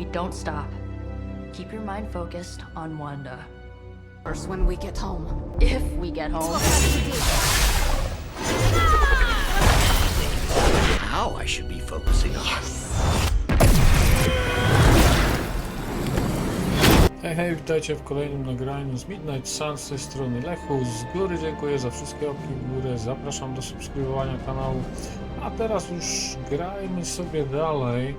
We don't stop. Keep your mind focused on Wanda. First when we get home. If we get home. Now I should be focusing on. Hej, hej, witajcie w kolejnym nagraniu z Midnight Sun, z tej strony Lechu. Z góry dziękuję za wszystkie łapki w górę, zapraszam do subskrybowania kanału. A teraz już grajmy sobie dalej.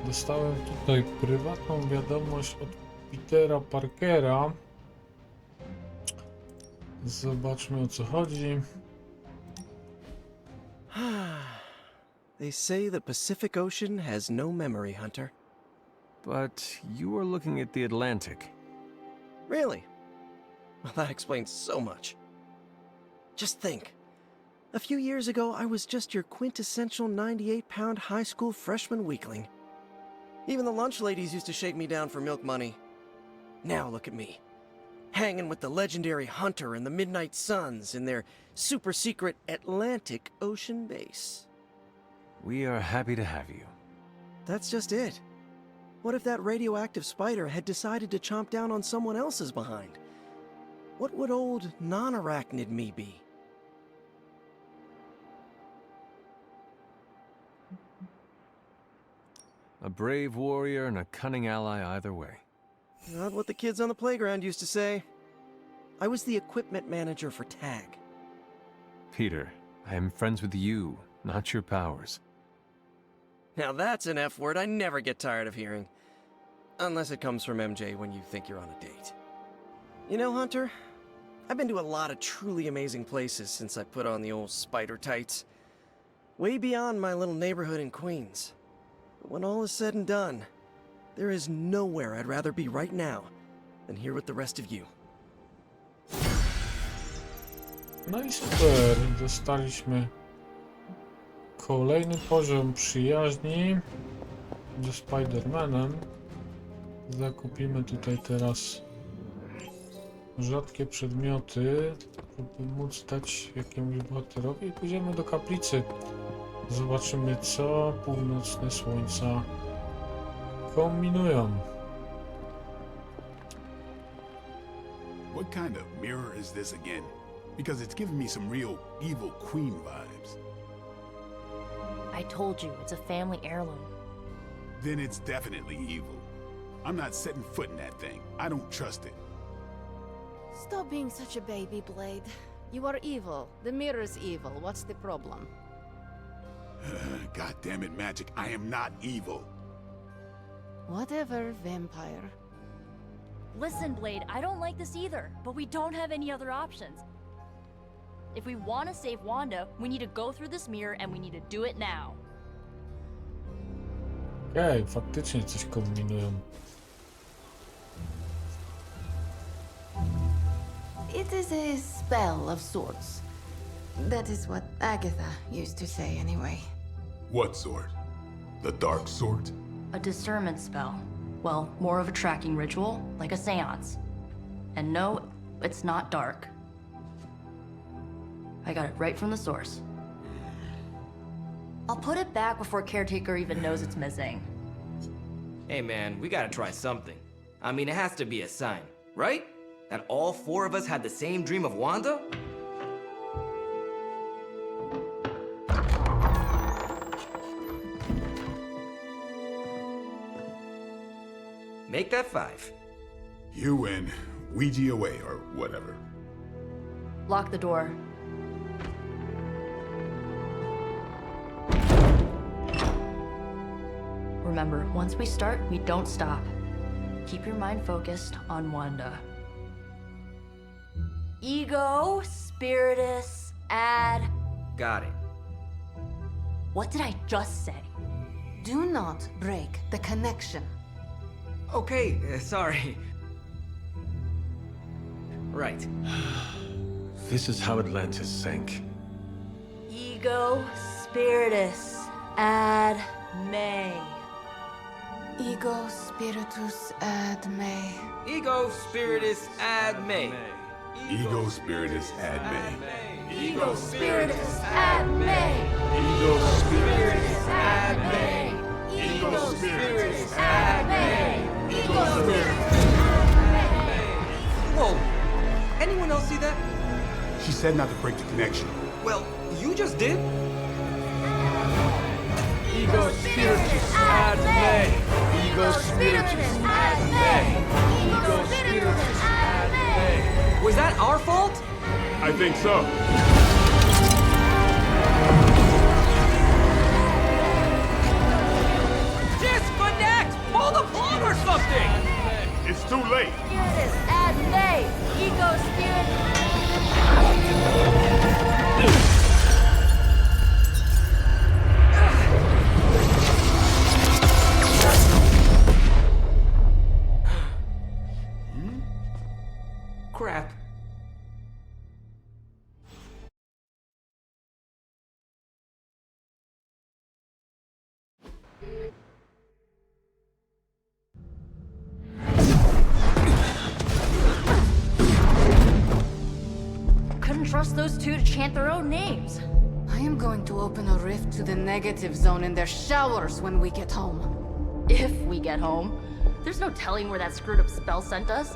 Dostałem tutaj prywatną wiadomość od Petera Parkera. Zobaczmy, o co chodzi. They say the Pacific Ocean has no memory, Hunter. But you were looking at the Atlantic. Really? Well, that explains so much. Just think. A few years ago, I was just your quintessential 98-pound high school freshman weakling. Even the lunch ladies used to shake me down for milk money. Now look at me. Hanging with the legendary Hunter and the Midnight Suns in their super-secret Atlantic Ocean base. We are happy to have you. That's just it. What if that radioactive spider had decided to chomp down on someone else's behind? What would old non-arachnid me be? A brave warrior and a cunning ally either way. Not what the kids on the playground used to say. I was the equipment manager for TAG. Peter, I am friends with you, not your powers. Now that's an F word I never get tired of hearing. Unless it comes from MJ when you think you're on a date. You know, Hunter, I've been to a lot of truly amazing places since I put on the old spider tights. Way beyond my little neighborhood in Queens. But when all is said and done, there is nowhere I'd rather be right now than here with the rest of you. No i super, dostaliśmy kolejny poziom przyjaźni ze Spider-Manem. Zakupimy tutaj teraz rzadkie przedmioty, żeby móc dać jakiemuś bohaterowi i pójdziemy do kaplicy. Zobaczymy, co północne słońca kombinują. What kind of mirror is this again? Because it's giving me some real evil queen vibes. I told you, it's a family heirloom. Then it's definitely evil. I'm not setting foot in that thing. I don't trust it. Stop being such a baby, Blade. You are evil. The mirror's evil. What's the problem? God damn it, Magic. I am not evil. Whatever, vampire. Listen, Blade, I don't like this either, but we don't have any other options. If we want to save Wanda, we need to go through this mirror and we need to do it now. Okej, faktycznie coś kombinują. It is a spell of sorts. That is what Agatha used to say anyway. What sort? The dark sort? A discernment spell. Well, more of a tracking ritual, like a seance. And no, it's not dark. I got it right from the source. I'll put it back before Caretaker even knows it's missing. Hey man, we gotta try something. I mean, it has to be a sign, right? That all four of us had the same dream of Wanda? Make that 5. You win. Ouija away, or whatever. Lock the door. Remember, once we start, we don't stop. Keep your mind focused on Wanda. Ego, spiritus, add... Got it. What did I just say? Do not break the connection. Okay, sorry. Right. This is how Atlantis sank. Ego, spiritus, ad me. Ego spiritus ad me. Ego spiritus ad me. Ego spiritus ad me. Ego spiritus ad me. Ego spiritus Ad me. Ego Whoa! Anyone else see that? She said not to break the connection. Well, you just did. Ego spiritus ad me. Ego spiritus ad me. Ego spiritus ad me. Was that our fault? I think so. Disconnect! Pull the plug or something! It's too late. Spiritus ad me. Ego spirit. Crap. Couldn't trust those two to chant their own names. I am going to open a rift to the negative zone in their showers when we get home. If we get home. There's no telling where that screwed up spell sent us.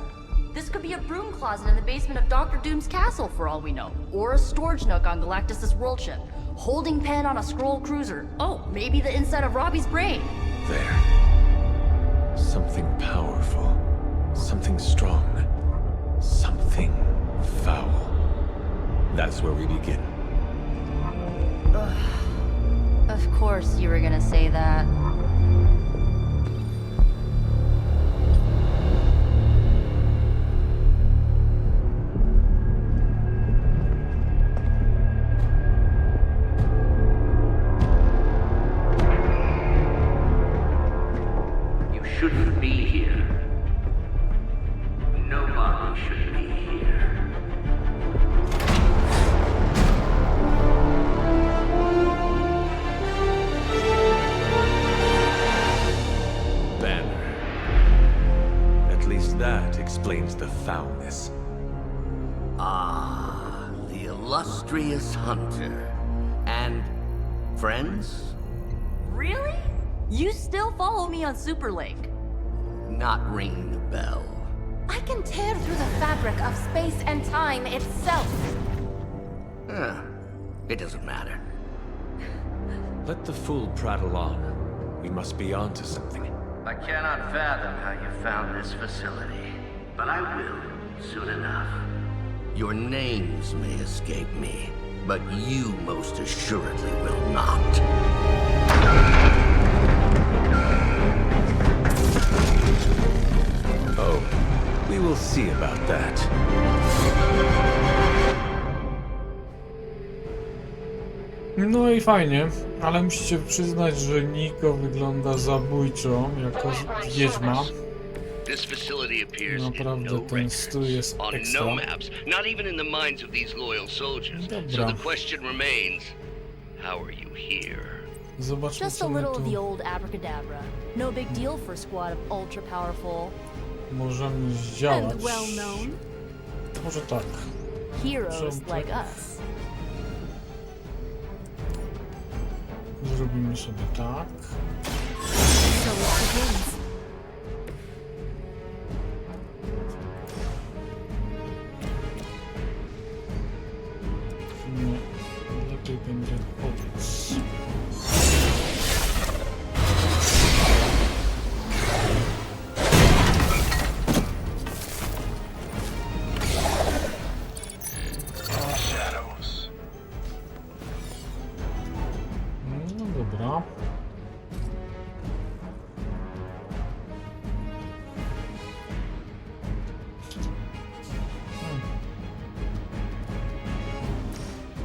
This could be a broom closet in the basement of Dr. Doom's castle for all we know. Or a storage nook on Galactus' world ship. Holding pen on a scroll cruiser. Oh, maybe the inside of Robbie's brain. There. Something powerful. Something strong. Something foul. That's where we begin. Of course you were gonna say that. You shouldn't be here. Nobody should be here. Banner. At least that explains the foulness. Ah, the illustrious hunter. And friends? Really? You still follow me on Superlink? Not ringing the bell. I can tear through the fabric of space and time itself. It doesn't matter. Let the fool prattle on. We must be on to something. I cannot fathom how you found this facility, but I will soon enough. Your names may escape me, but you most assuredly will not. Oh, we will see about that. No i fajnie, ale musicie przyznać, że Niko wygląda zabójczo jako wiedźma. This facility appears Naprawdę in no ten records, strój jest on ekstra. no maps, not even in the minds of these loyal soldiers. So Dobra. the question remains, how are you here? Zobaczmy, Just a co my little of the tu old abracadabra. No big deal for a squad of ultra powerful możemy zdziałać. And well known. Może tak. heroes Są like tak. us. Zrobimy sobie tak. So it begins. Nie, lepiej będzie powiedz. No dobra.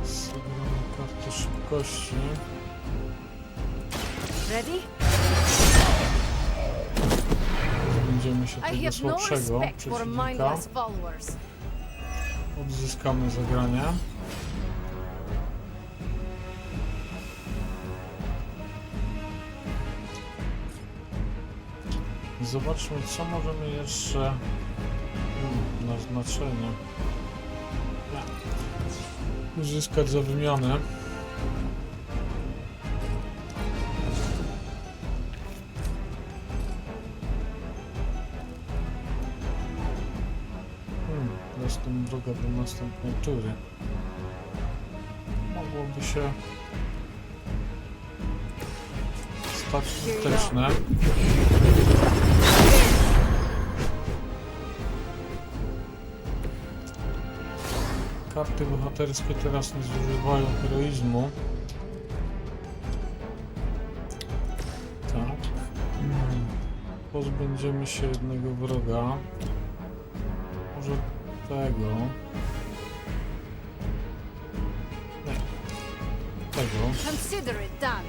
Zagramy kartę szybkości. Ready? Będziemy się I tego have no słabszego respect for przeciwnika. mindless followers. Odzyskamy zagranie. Zobaczmy, co możemy jeszcze na znaczenie uzyskać za wymianę. teraz tą drogę do następnej tury. Mogłoby się stać skuteczne. Karty bohaterskie teraz nie zużywają heroizmu. Tak. Pozbędziemy się jednego wroga. Może tego. Nie. Tego. Consider it done.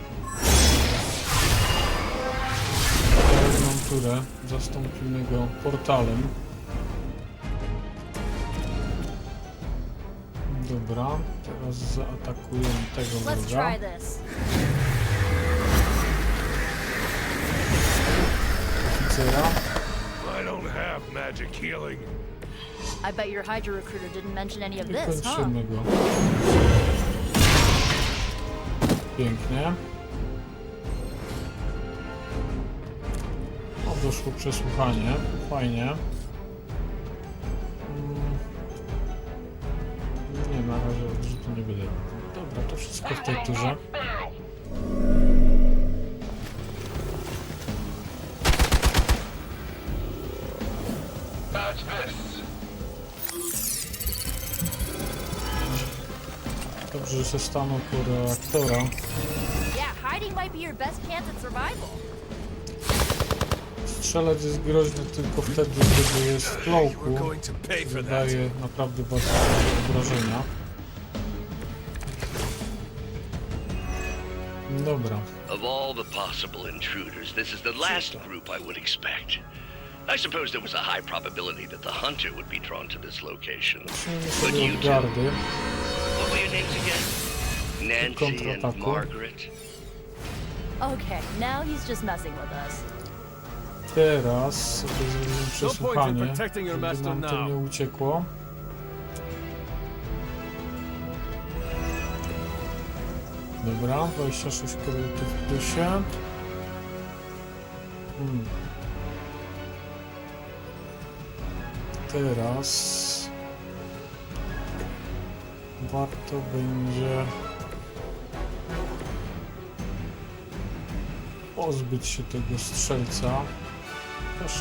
Jedną turę zastąpimy go portalem. Dobra, teraz zaatakujemy tego wroga. Oficera. I don't have magic healing. I bet your Hydra recruiter didn't mention any of I this, huh? kończymy go. Pięknie. O, doszło przesłuchanie. Fajnie. Nie, na razie odrzutu nie będę. Dobra, to wszystko w tej turze. Dobrze, że się stanął po reaktora. Yeah, hiding might be your best chance at survival. Strzelec jest groźny tylko wtedy, kiedy jest w klołku. Zadaje naprawdę bardzo duże obrażenia. Dobra. Of all the possible intruders, this is the last group I would expect. I suppose there was a high probability that the hunter would be drawn to this location. But you two, what were your names again? Nancy and Margaret? Okay, now he's just messing with us. Teraz sobie zrobimy przesłuchanie, żeby nam to nie uciekło. Dobra, 26 kredytów w plusie. Teraz warto będzie pozbyć się tego strzelca. Też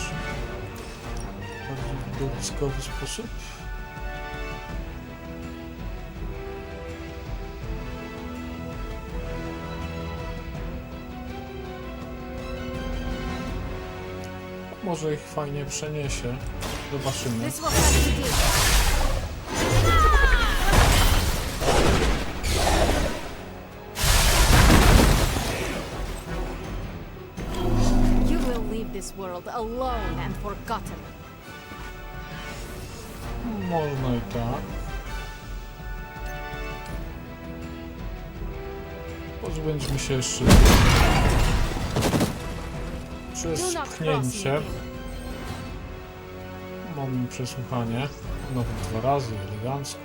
bardziej w widowiskowy sposób. Może ich fajnie przeniesie. Zobaczymy. You will leave this world alone and forgotten. Można i tak. Pozbędźmy się jeszcze przez pchnięcie. Mamy przesłuchanie. Nawet 2 razy, elegancko.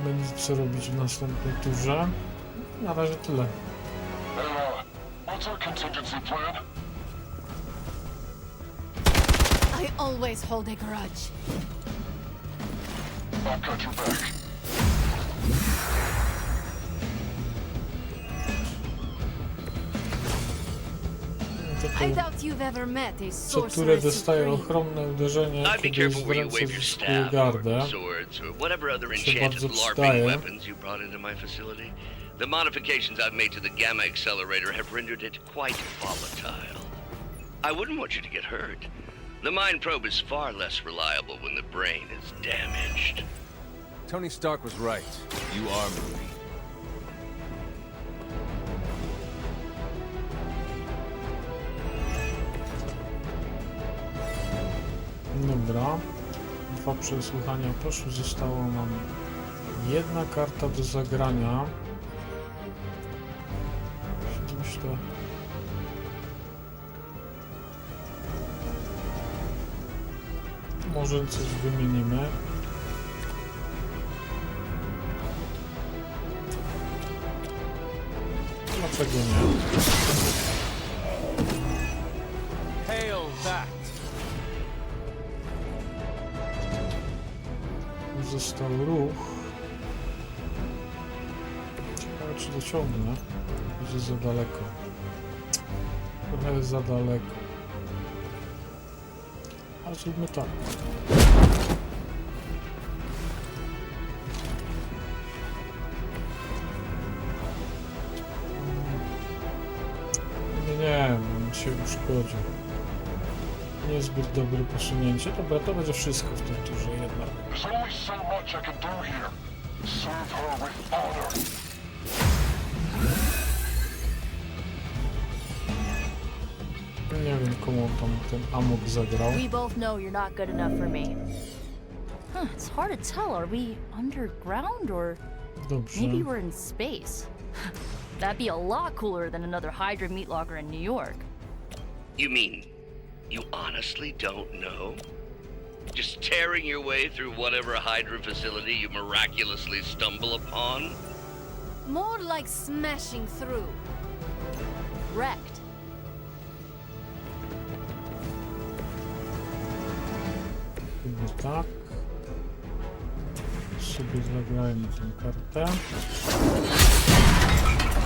Będzie co robić w następnej turze. Na razie tyle. What's our contingency plan? I always hold a grudge. I've got your back. I doubt you've ever met a Co turę sorcerer dostaje supreme. ochronne uderzenie, I'd be kiedy jest careful w where you ręce wave your zyskuje staff, or gardę. swords, or whatever other Się enchanted bardzo LARPing przydaje. weapons you brought into my facility. The modifications I've made to the gamma accelerator have rendered it quite volatile. I wouldn't want you to get hurt. The mind probe is far less reliable when the brain is damaged. Tony Stark was right. You are moving. Dobra. 2 przesłuchania poszły. Zostało nam 1 karta do zagrania. Myślę. Może coś wymienimy. Dlaczego nie? Hail that! został ruch. Ciekawe, czy dociągnę. Będzie za daleko. Trochę za daleko. Ale zróbmy tak. Nie, on się uszkodził. Niezbyt dobre posunięcie. Dobra, to będzie wszystko w tym turze jednak. There's only so much I can do here. Serve her with honor. Nie wiem, komu on tam ten amok zagrał. We both know you're not good enough for me. It's hard to tell. Are we underground or Dobrze. maybe we're in space? That'd be a lot cooler than another Hydra meat locker in New York. You mean you honestly don't know? Just tearing your way through whatever Hydra facility you miraculously stumble upon? More like smashing through. Wrecked. Chyba tak. Sobie zagrajmy tę kartę.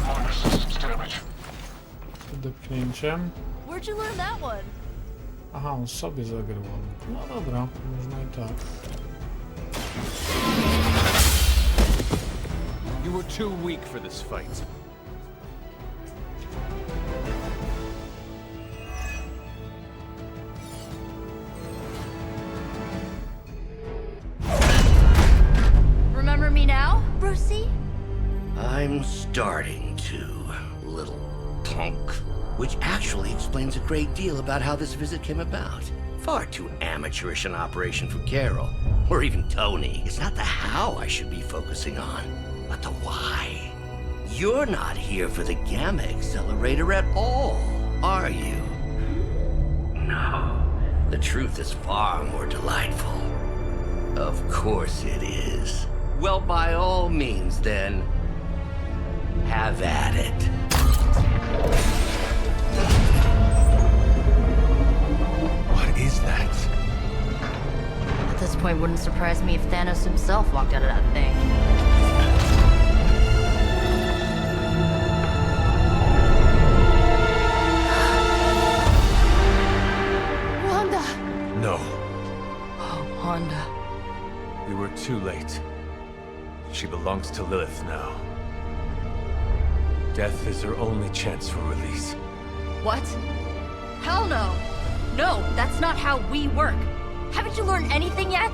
Minor systems damage. Depchnięciem. Where'd you learn that one? Aha, on sobie zagrał. No dobra, można i tak. You were too weak for this fight. Remember me now, Brucey? I'm starting to, little punk. Which actually explains a great deal about how this visit came about. Far too amateurish an operation for Carol, or even Tony. It's not the how I should be focusing on, but the why. You're not here for the gamma accelerator at all, are you? No. The truth is far more delightful. Of course it is. Well, by all means, then, have at it. What is that? At this point, wouldn't surprise me if Thanos himself walked out of that thing. Wanda! No, Oh, Wanda. we were too late. She belongs to Lilith now. Death is her only chance for release. What? Hell no! No, that's not how we work. Haven't you learned anything yet?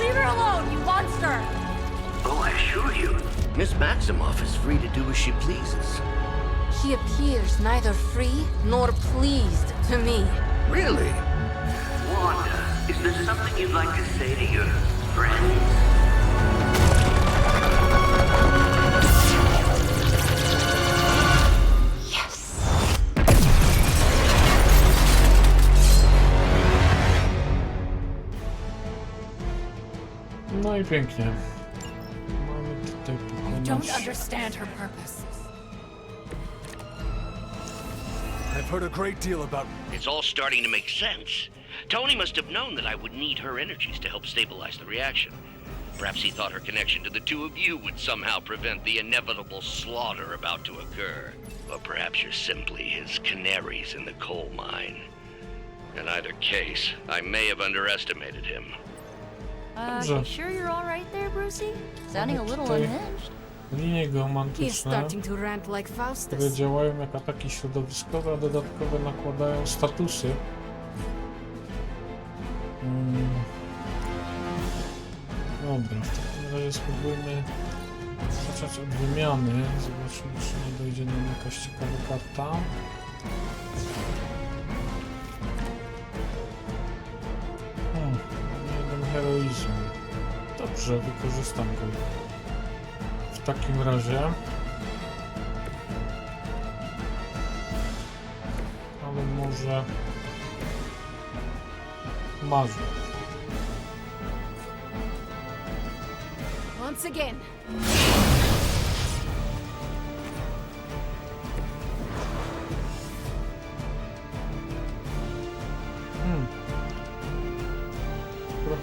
Leave her alone, you monster! Oh, I assure you, Miss Maximoff is free to do as she pleases. She appears neither free nor pleased to me. Really? Wanda, is there something you'd like to say to your friends? Yes. No i pięknie. Mamy tutaj pokonać... understand her purpose. I've heard a great deal about... It's all starting to make sense. Tony must have known that I would need her energies to help stabilize the reaction. Perhaps he thought her connection to the two of you would somehow prevent the inevitable slaughter about to occur. Or perhaps you're simply his canaries in the coal mine. In either case, I may have underestimated him. Dobrze. You sure you're all right there, Brucey? Sounding a little tutaj unhinged. linie He's geomantyczne, starting to rant like które Faustus. działają jak ataki środowiskowe, a dodatkowo nakładają statusy. Dobra, w takim razie spróbujmy zacząć od wymiany. Zobaczmy, czy nie dojdzie nam jakaś ciekawa karta. Jeden heroizm. Dobrze, wykorzystam go. W takim razie... Ale może... Marzę. Once again.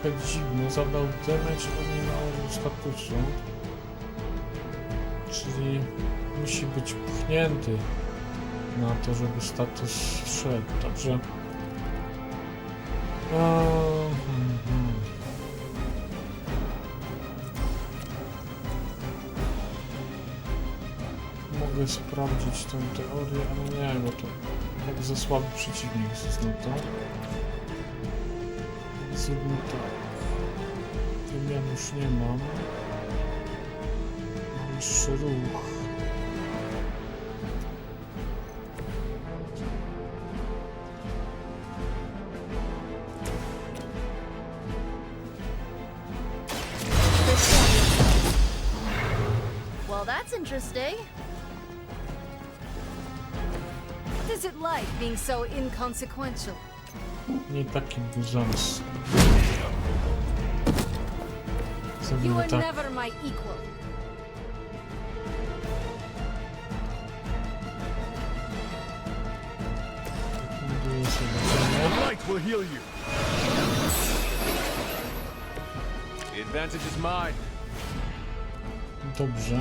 trochę dziwne. Zadał damage, ale nie nałożył statusu. Czyli musi być pchnięty na to, żeby status szedł. Dobrze. Mogę sprawdzić tę teorię, ale nie, bo to tak za słaby przeciwnik jest na to. Zróbmy tak. Wymian już nie mam. Jeszcze ruch. Well, that's interesting. What is it like being so inconsequential? Nie taki był zamysł. You Zrobimy were tak. never my equal. Buduję sobie ziemię. Light will heal you. The advantage is mine. Dobrze.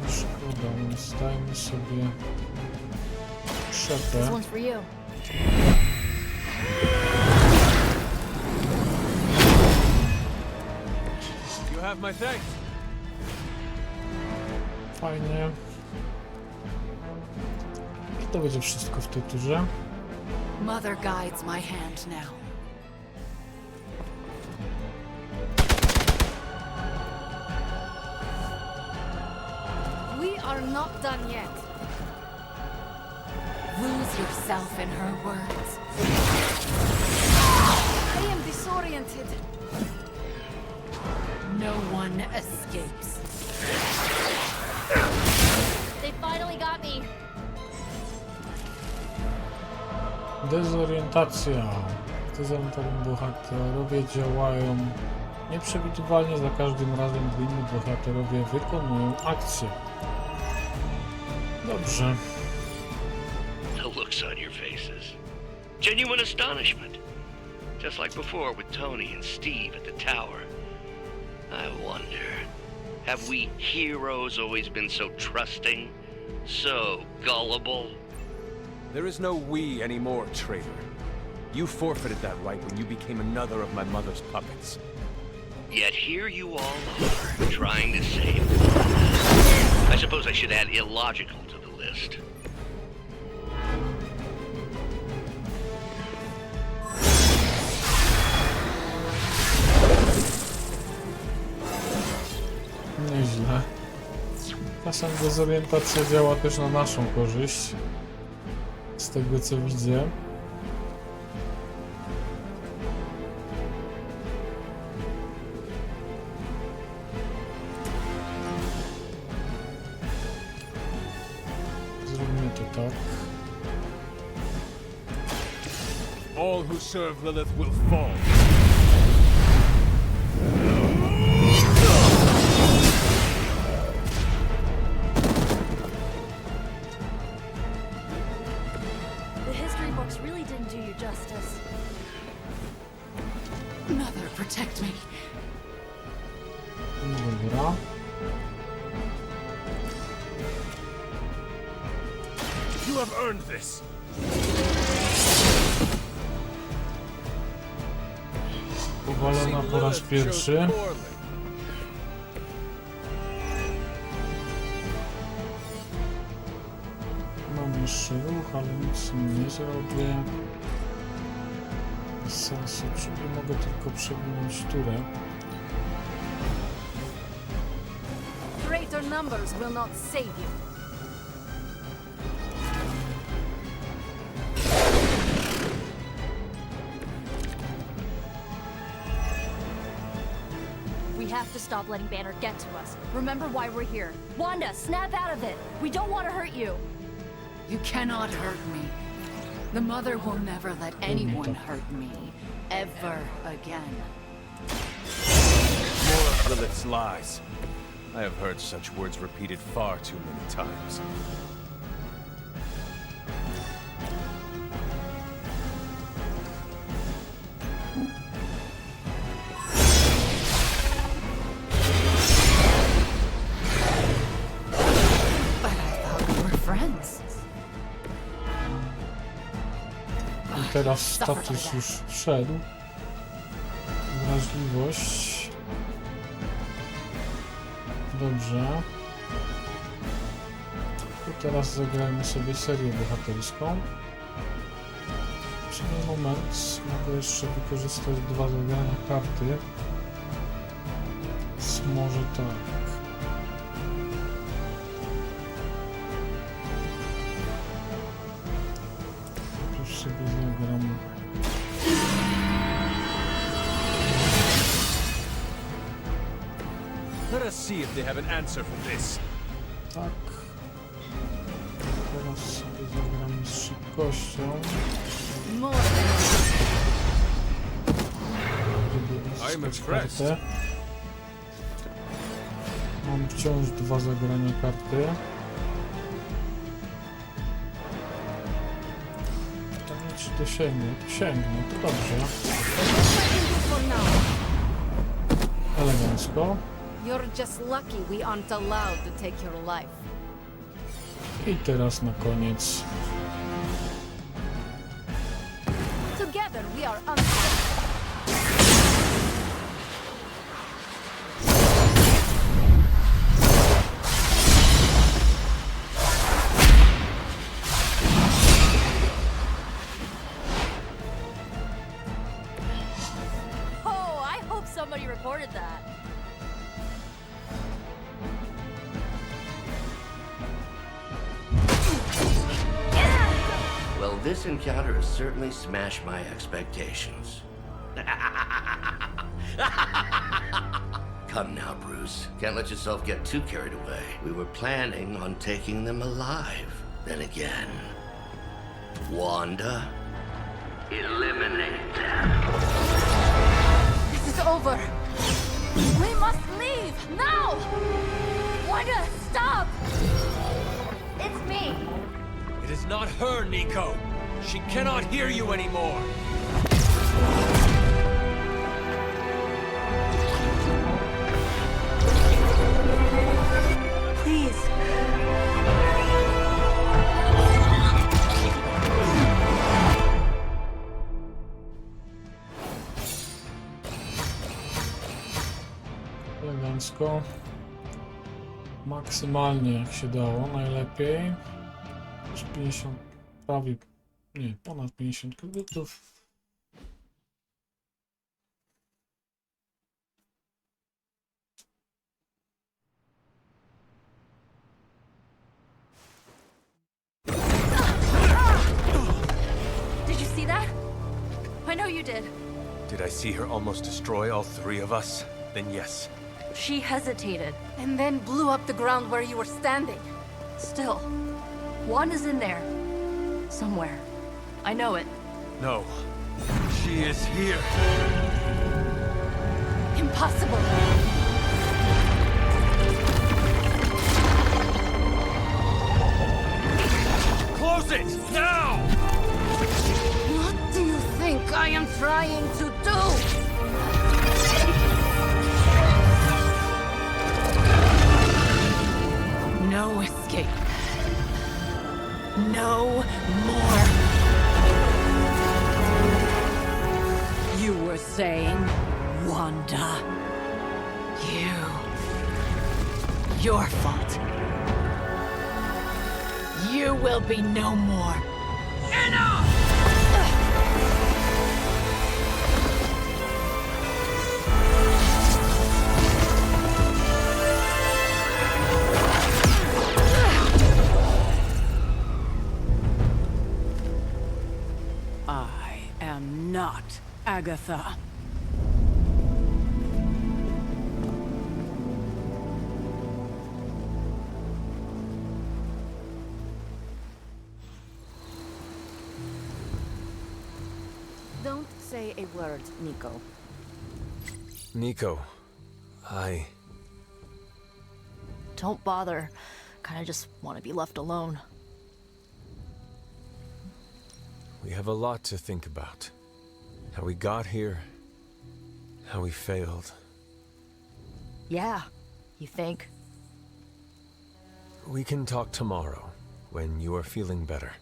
Szkoda, więc dajmy sobie This szepę. one's for you. You have my thanks. Fajnie. I to będzie wszystko w tej turze. Mother guides my hand now. We are not done yet. Lose yourself in her words. I am disoriented. No one escapes. They finally got me. Dezorientacja. Dezorientowani bohaterowie działają nieprzewidywalnie za każdym razem, gdy inni bohaterowie wykonują akcję. Dobrze. The looks on your faces. Genuine astonishment. Just like before with Tony and Steve at the tower. I wonder, have we heroes always been so trusting? So gullible? There is no we anymore, traitor. You forfeited that right when you became another of my mother's puppets. Yet here you all are, trying to save them. I suppose I should add illogical to the list. Nieźle. Czasem dezorientacja działa też na naszą korzyść. Z tego co widzę. Zrobimy to tak. All who serve Lilith will fall. The history books really didn't do you justice. Mother, protect me. Dobra. You have earned this. Powalona po raz pierwszy. Mam jeszcze ruch, ale nic z nim nie zrobię. Bez sensu, czyli mogę tylko przewinąć turę. Greater numbers will not save you. We have to stop letting Banner get to us. Remember why we're here. Wanda, snap out of it. We don't want to hurt you. You cannot hurt me. The mother will never let anyone hurt me. Ever again. More of Lilith's lies. I have heard such words repeated far too many times. But I thought we were friends. I teraz status już wszedł. Wrażliwość. Dobrze. I teraz zagrajmy sobie serię bohaterską. W ten moment mogę jeszcze wykorzystać 2 zagrania karty. Więc może tak. Już sobie zagram. Let us see if they have an answer for this. Tak. Teraz sobie zagramy z szybkością. Żeby uzyskać kartę. Mam wciąż 2 zagrania karty. Pytanie, czy to sięgnę? To sięgnę, to dobrze. Elegancko. You're just lucky we aren't allowed to take your life. I teraz na koniec. Together we are unstoppable. Oh, I hope somebody recorded that. Well, this encounter has certainly smashed my expectations. Come now, Bruce. Can't let yourself get too carried away. We were planning on taking them alive. Then again, Wanda, eliminate them. This is over. We must leave now. Wanda, stop. It's me. It is not her, Nico. She cannot hear you anymore. Please. Elegancko. Maksymalnie jak się dało, najlepiej. 50, prawie, nie, ponad 50 kredytów. Did you see that? I know you did. Did I see her almost destroy all 3 of us? Then yes. She hesitated. And then blew up the ground where you were standing. Still, Wanda's in there. Somewhere. I know it. No. She is here. Impossible. Close it! Now! What do you think I am trying to do? No escape. No more. You were saying, Wanda. Your fault. You will be no more. Enough! I am not Agatha. say a word, Nico. Nico, Don't bother. Kinda just want to be left alone. we have a lot to think about. How we got here, how we failed. Yeah, you think? We can talk tomorrow, when you are feeling better.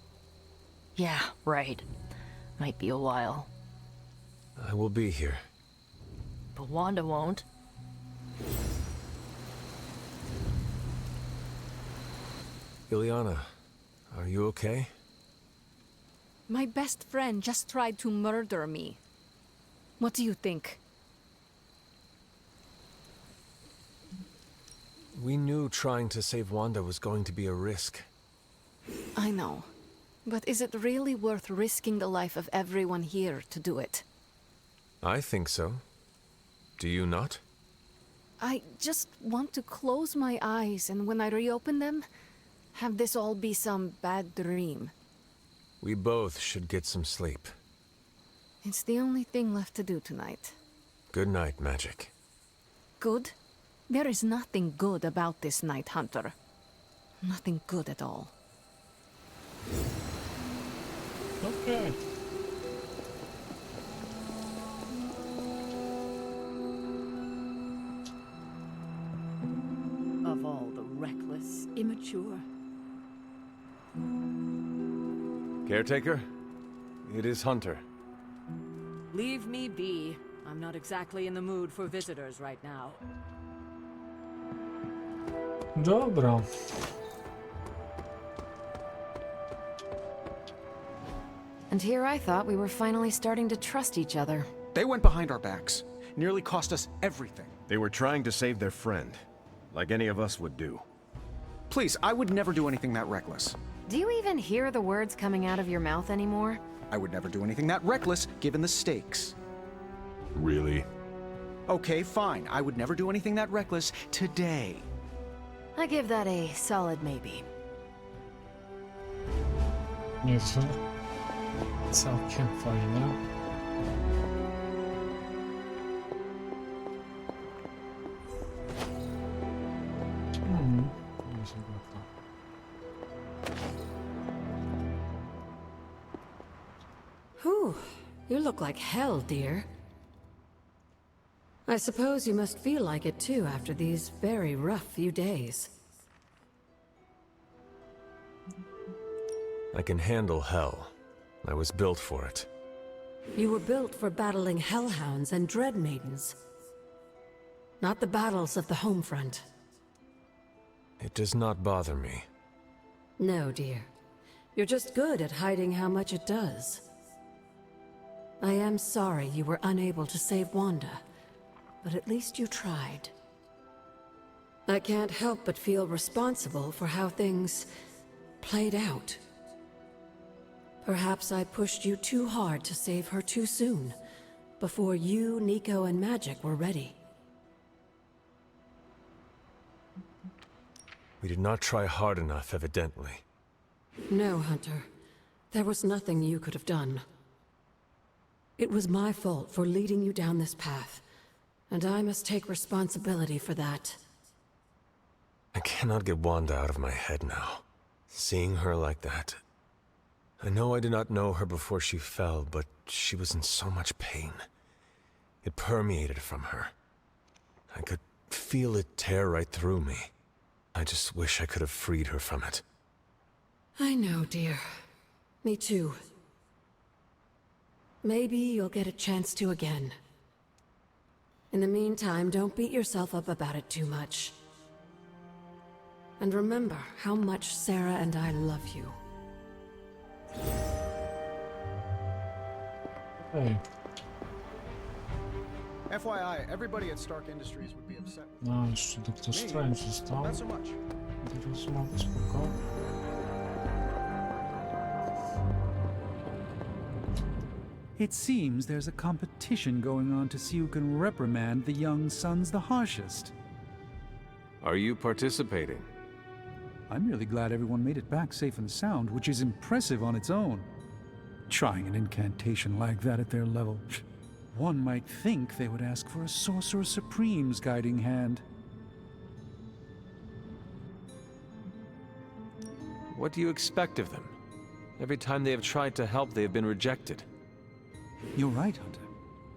Yeah, right. Might be a while. I will be here. But Wanda won't. Ileana, are you okay? My best friend just tried to murder me. What do you think? We knew trying to save Wanda was going to be a risk. I know. But is it really worth risking the life of everyone here to do it? I think so. Do you not? I just want to close my eyes and when I reopen them, have this all be some bad dream. We both should get some sleep. It's the only thing left to do tonight. Good night, Magic. Good? There is nothing good about this night, Hunter. Nothing good at all. Okay. Of all the reckless, immature. Caretaker, it is Hunter. Leave me be. I'm not exactly in the mood for visitors right now. Dobra. And here I thought we were finally starting to trust each other. They went behind our backs. Nearly cost us everything. They were trying to save their friend, like any of us would do. Please, I would never do anything that reckless. Do you even hear the words coming out of your mouth anymore? I would never do anything that reckless, given the stakes. Really? Okay, fine. I would never do anything that reckless today. I give that a solid maybe. Nieco. Całkiem fajne. Whew, you look like hell, dear. I suppose you must feel like it too after these very rough few days. I can handle hell. I was built for it. You were built for battling hellhounds and dread maidens. Not the battles of the home front. It does not bother me. No, dear. You're just good at hiding how much it does. I am sorry you were unable to save Wanda, but at least you tried. I can't help but feel responsible for how things played out. Perhaps I pushed you too hard to save her too soon, before you, Nico, and Magic were ready. We did not try hard enough, evidently. No, Hunter. There was nothing you could have done. It was my fault for leading you down this path, and I must take responsibility for that. I cannot get Wanda out of my head now. Seeing her like that... I know I did not know her before she fell, but she was in so much pain. It permeated from her. I could feel it tear right through me. I just wish I could have freed her from it. I know, dear. Me too. Maybe you'll get a chance to again. In the meantime, don't beat yourself up about it too much. And remember how much Sarah and I love you. Hey. FYI, everybody at Stark Industries would be upset. No, jeszcze Doktor Strange został. Not so much. Teraz mamy spoko. It seems there's a competition going on to see who can reprimand the young sons the harshest. Are you participating? I'm really glad everyone made it back safe and sound, which is impressive on its own. Trying an incantation like that at their level, One might think they would ask for a Sorcerer Supreme's guiding hand. What do you expect of them? Every time they have tried to help, they have been rejected. You're right, Hunter.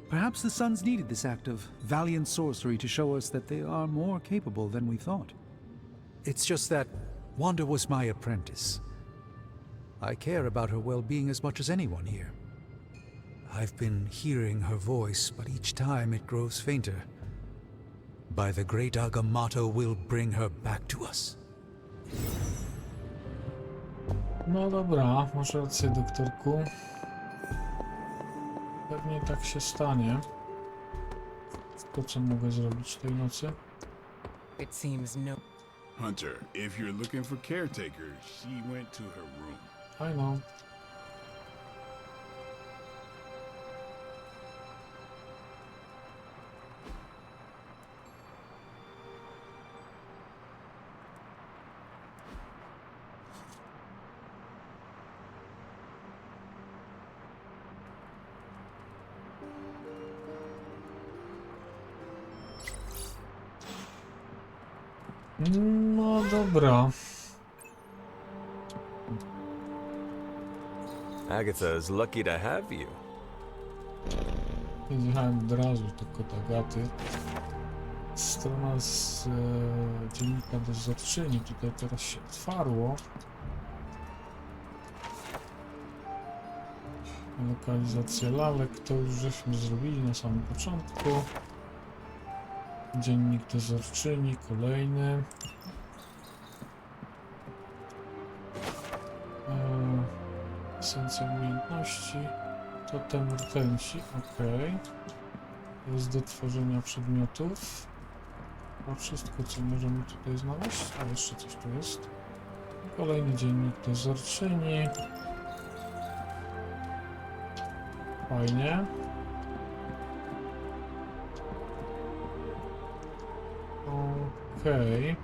Perhaps the Sons needed this act of valiant sorcery to show us that they are more capable than we thought. It's just that Wanda was my apprentice. I care about her well-being as much as anyone here. I've been hearing her voice, but each time it grows fainter. By the great Agamotto will bring her back to us. No dobra, masz rację, doktorku. Pewnie tak się stanie. To co mogę zrobić tej nocy? It seems no. Hunter, if you're looking for caretakers, she went to her room. I know. No dobra. Agatha is lucky to have you. Jechałem od razu do kota Gaty. Strona z dziennika dozorczyni tutaj teraz się otwarło. Lokalizacja lalek to już żeśmy zrobili na samym początku. Dziennik dozorczyni, kolejny. Esencja umiejętności. Totem rtęci, ok. Jest do tworzenia przedmiotów. To wszystko, co możemy tutaj znaleźć. A jeszcze coś tu jest. Kolejny dziennik dozorczyni. Fajnie. Okay.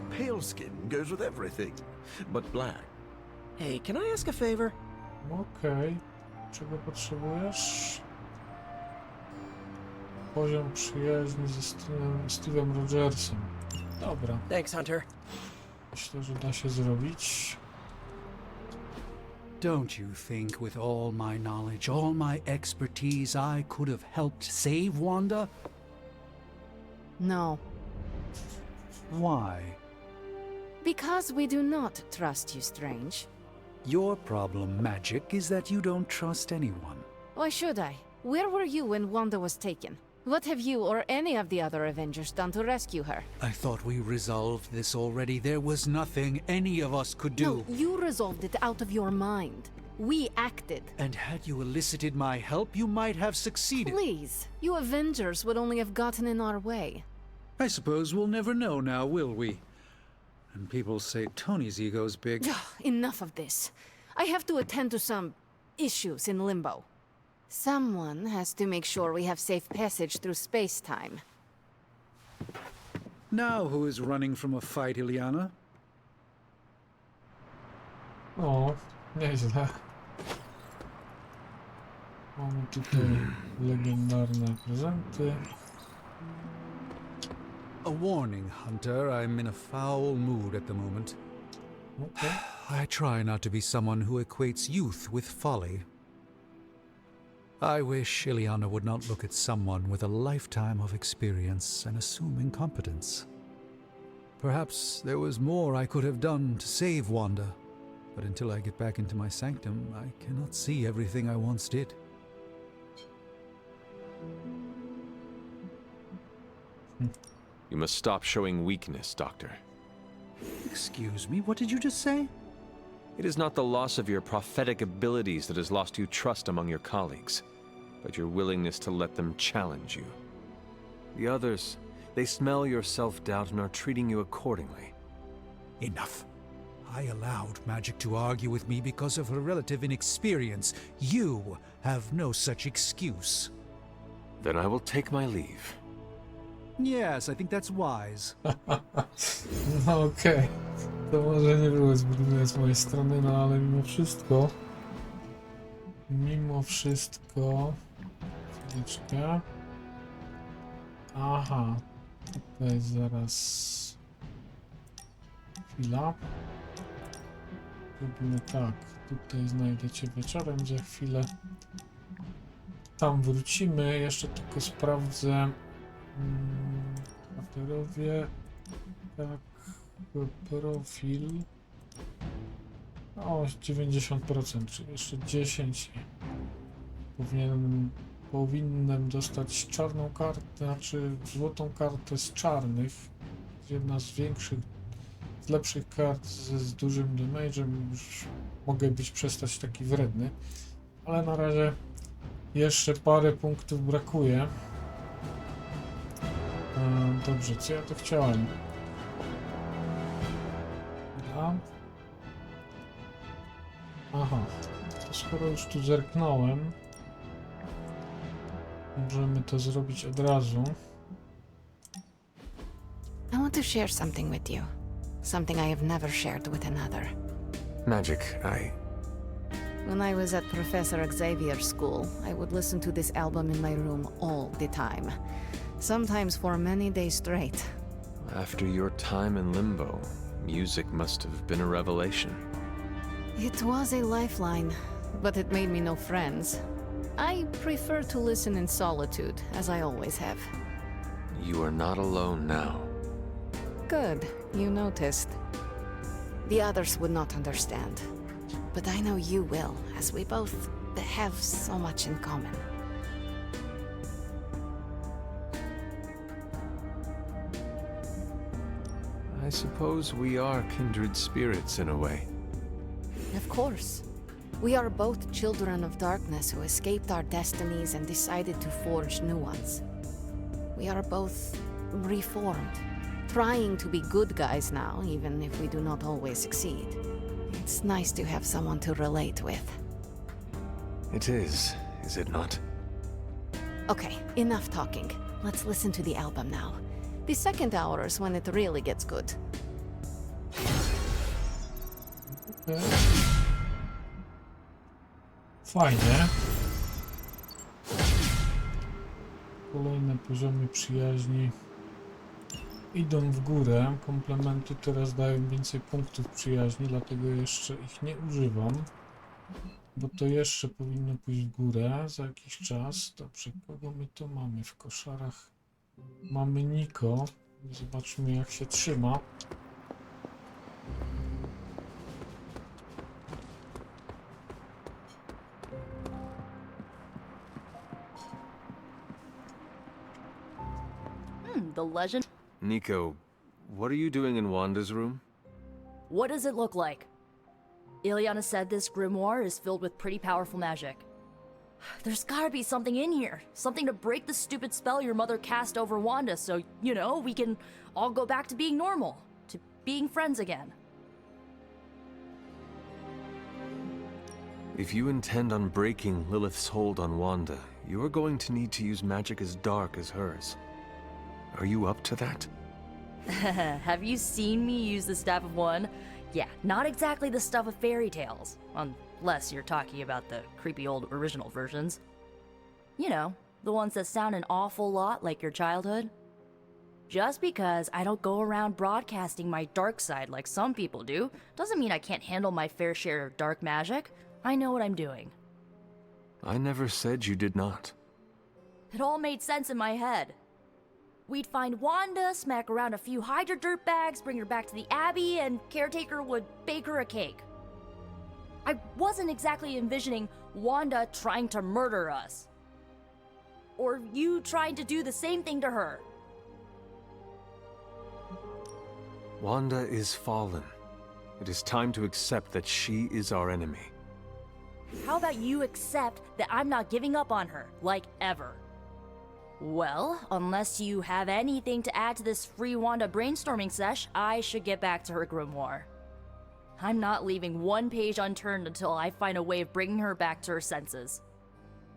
Pale skin goes with everything, but black. Hey, can I ask a favor? Okay. Czego potrzebujesz? Poziom przyjaźni ze Steve'em Rogersem. Dobra. Thanks, Hunter. Myślę, że da się zrobić. Don't you think with all my knowledge, all my expertise, I could have helped save Wanda? No. Why? Because we do not trust you, Strange. Your problem, Magic, is that you don't trust anyone. Why should I? Where were you when Wanda was taken? What have you or any of the other Avengers done to rescue her? I thought we resolved this already. There was nothing any of us could do. No, you resolved it out of your mind. We acted. And had you elicited my help, you might have succeeded. Please, you Avengers would only have gotten in our way. I suppose we'll never know now, will we? And people say Tony's ego's big. Enough of this. I have to attend to some issues in Limbo. Someone has to make sure we have safe passage through space-time. Now who is running from a fight, Ileana? O, nieźle. Mamy tutaj legendarne prezenty. A warning, Hunter. I'm in a foul mood at the moment. Okay. I try not to be someone who equates youth with folly. I wish Ileana would not look at someone with a lifetime of experience and assume incompetence. Perhaps there was more I could have done to save Wanda, but until I get back into my sanctum, I cannot see everything I once did. You must stop showing weakness, Doctor. Excuse me, what did you just say? It is not the loss of your prophetic abilities that has lost you trust among your colleagues, but your willingness to let them challenge you. The others, they smell your self-doubt and are treating you accordingly. Enough. I allowed Magic to argue with me because of her relative inexperience. You have no such excuse. Then I will take my leave. Yes, I think that's wise. No okej. To może nie było zbyt miłe z mojej strony, no ale mimo wszystko Mimo wszystko... Chwileczkę. Aha. Tutaj zaraz... Chwila. Robimy tak. Tutaj znajdziecie wieczorem za chwilę. Tam wrócimy. Jeszcze tylko sprawdzę. Bohaterowie. Tak. Profil. O, 90%, czyli jeszcze 10. Powinienem dostać czarną kartę, znaczy złotą kartę z czarnych. Jedna z większych, z lepszych kart z dużym damage'em. Już mogę przestać taki wredny. Ale na razie jeszcze parę punktów brakuje. Dobrze, co ja to chciałem? Dobra. Aha, to skoro już tu zerknąłem, możemy to zrobić od razu. I want to share something with you. Something I have never shared with another. Magic, When I was at Professor Xavier's school, I would listen to this album in my room all the time. Sometimes for many days straight. After your time in limbo, music must have been a revelation. It was a lifeline, but it made me no friends. I prefer to listen in solitude, as I always have. You are not alone now. Good, you noticed. The others would not understand. But I know you will, as we both have so much in common. I suppose we are kindred spirits in a way. Of course. We are both children of darkness who escaped our destinies and decided to forge new ones. We are both reformed, trying to be good guys now, even if we do not always succeed. It's nice to have someone to relate with. It is it not? Okay, enough talking. Let's listen to the album now. The second hour is when it really gets good. Okay. Fajnie. Kolejne poziomy przyjaźni idą w górę. Komplementy teraz dają więcej punktów przyjaźni, dlatego jeszcze ich nie używam. Bo to jeszcze powinno pójść w górę za jakiś czas. Dobrze, kogo my tu mamy w koszarach? Mamy Niko. Zobaczmy, jak się trzyma. The legend. Nico, what are you doing in Wanda's room? What does it look like? Ileana said this grimoire is filled with pretty powerful magic. There's gotta be something in here. Something to break the stupid spell your mother cast over Wanda so, you know, we can all go back to being normal. To being friends again. If you intend on breaking Lilith's hold on Wanda, you are going to need to use magic as dark as hers. Are you up to that? Have you seen me use the Staff of One? Yeah, not exactly the stuff of fairy tales. Unless you're talking about the creepy old original versions. You know, the ones that sound an awful lot like your childhood. Just because I don't go around broadcasting my dark side like some people do, doesn't mean I can't handle my fair share of dark magic. I know what I'm doing. I never said you did not. It all made sense in my head. We'd find Wanda, smack around a few Hydra dirtbags, bring her back to the Abbey, and Caretaker would bake her a cake. I wasn't exactly envisioning Wanda trying to murder us. Or you trying to do the same thing to her. Wanda is fallen. It is time to accept that she is our enemy. How about you accept that I'm not giving up on her, like ever? Well, unless you have anything to add to this free Wanda brainstorming sesh, I should get back to her grimoire. I'm not leaving one page unturned until I find a way of bringing her back to her senses.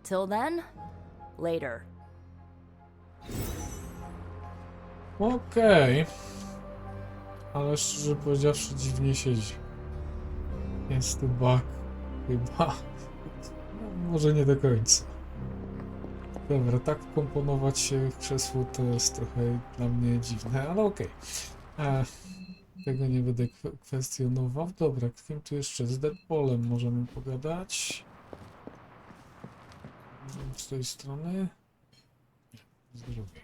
Till then, later. Okej. Ale szczerze powiedziawszy, dziwnie siedzi. Jest tu bug. Chyba. Może nie do końca. Dobra, tak komponować się w krzesło to jest trochę dla mnie dziwne, ale okej. Tego nie będę kwestionował. Dobra, kim tu jeszcze? Z Deadpoolem możemy pogadać. Z tej strony. Nie, z drugiej.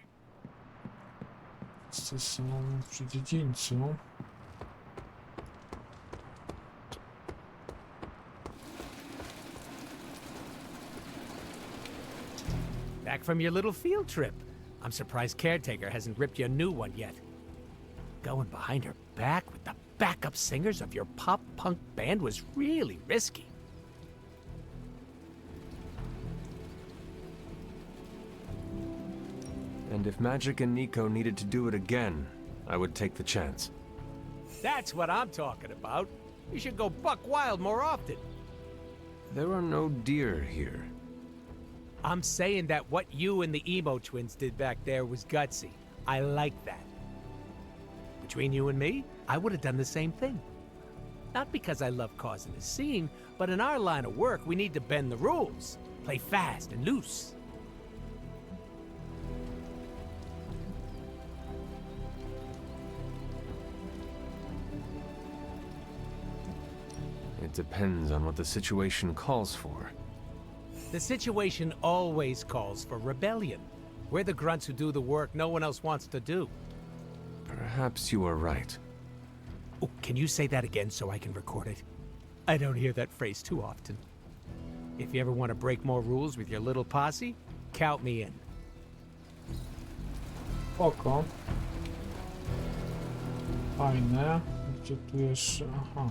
Wszyscy są przy dziedzińcu. Back from your little field trip. I'm surprised Caretaker hasn't ripped you a new one yet. Going behind her back with the backup singers of your pop-punk band was really risky. And if Magic and Nico needed to do it again, I would take the chance. That's what I'm talking about. You should go buck wild more often. There are no deer here. I'm saying that what you and the emo twins did back there was gutsy. I like that. Between you and me, I would have done the same thing. Not because I love causing a scene, but in our line of work, we need to bend the rules. Play fast and loose. It depends on what the situation calls for. The situation always calls for rebellion. We're the grunts who do the work no one else wants to do. Perhaps you are right. Oh, can you say that again so I can record it? I don't hear that phrase too often. If you ever want to break more rules with your little posse, count me in. Oko. Fajne. Gdzie tu jeszcze? Aha.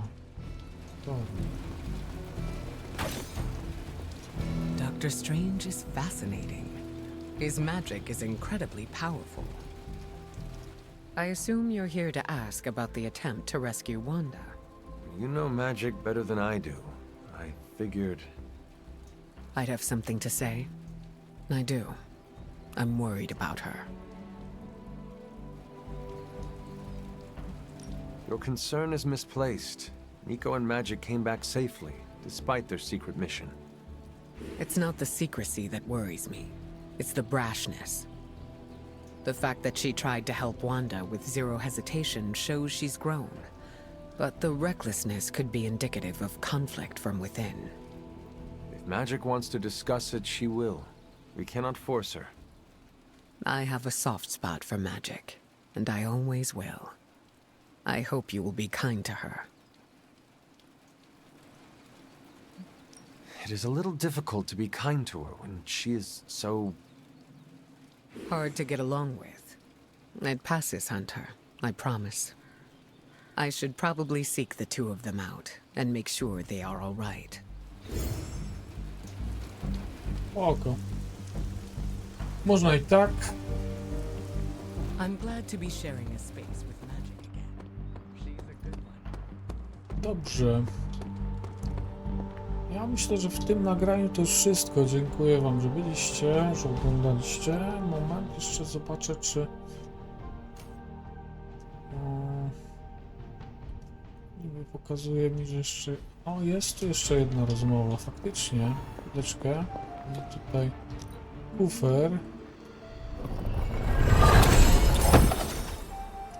Dobra. Doctor Strange is fascinating. His magic is incredibly powerful. I assume you're here to ask about the attempt to rescue Wanda. You know magic better than I do. I figured... I'd have something to say. I do. I'm worried about her. Your concern is misplaced. Nico and Magic came back safely, despite their secret mission. It's not the secrecy that worries me. It's the brashness. The fact that she tried to help Wanda with zero hesitation shows she's grown. But the recklessness could be indicative of conflict from within. If Magic wants to discuss it, she will. We cannot force her. I have a soft spot for Magic, and I always will. I hope you will be kind to her. It is a little difficult to be kind to her when she is so... hard to get along with. It passes, Hunter. I promise. I should probably seek the two of them out and make sure they are all right. Oko. Można i tak. I'm glad to be sharing a space with Magic again. She's a good one. Dobrze. Ja myślę, że w tym nagraniu to już wszystko. Dziękuję wam, że byliście, że oglądaliście. Moment, jeszcze zobaczę, czy... Niby pokazuje mi, że jeszcze... O, jest tu jeszcze jedna rozmowa, faktycznie. Chwileczkę. Tutaj kufer,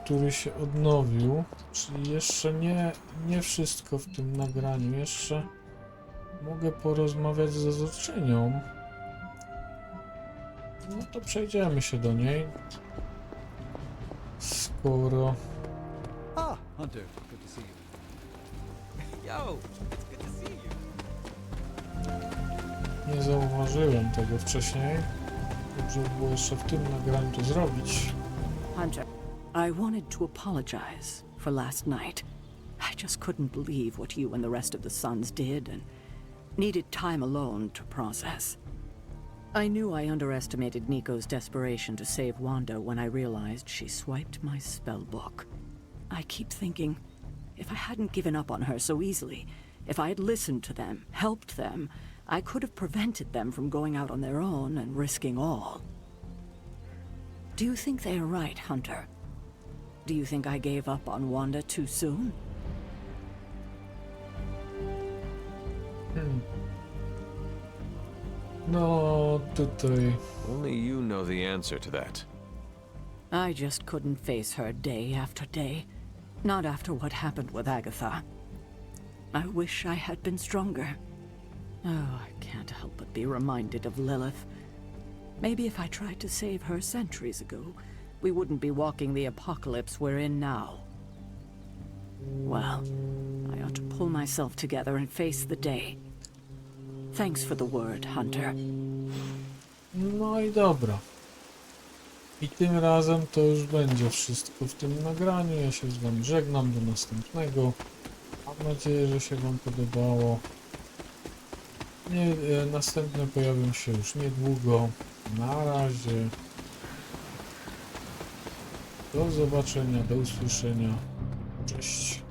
który się odnowił. Czyli jeszcze nie wszystko w tym nagraniu. Jeszcze mogę porozmawiać z dozorczynią. No to przejdziemy się do niej. Skoro... Hunter, good to see you. Yo, it's good to see you. Nie zauważyłem tego wcześniej. Dobrze by było jeszcze w tym nagraniu to zrobić. Hunter, I wanted to apologize for last night. I just couldn't believe what you and the rest of the Sons did and needed time alone to process. I knew I underestimated Nico's desperation to save Wanda when I realized she swiped my spell book. I keep thinking, if I hadn't given up on her so easily, if I had listened to them, helped them, I could have prevented them from going out on their own and risking all. Do you think they are right, Hunter? Do you think I gave up on Wanda too soon? No, tutaj... Only you know the answer to that. I just couldn't face her day after day. Not after what happened with Agatha. I wish I had been stronger. Oh, I can't help but be reminded of Lilith. Maybe if I tried to save her centuries ago, we wouldn't be walking the apocalypse we're in now. Well, I ought to pull myself together and face the day. Thanks for the word, Hunter. No i dobra. I tym razem to już będzie wszystko w tym nagraniu. Ja się z wami żegnam, do następnego. Mam nadzieję, że się wam podobało. Następne pojawią się już niedługo. Na razie. Do zobaczenia, do usłyszenia. Cześć.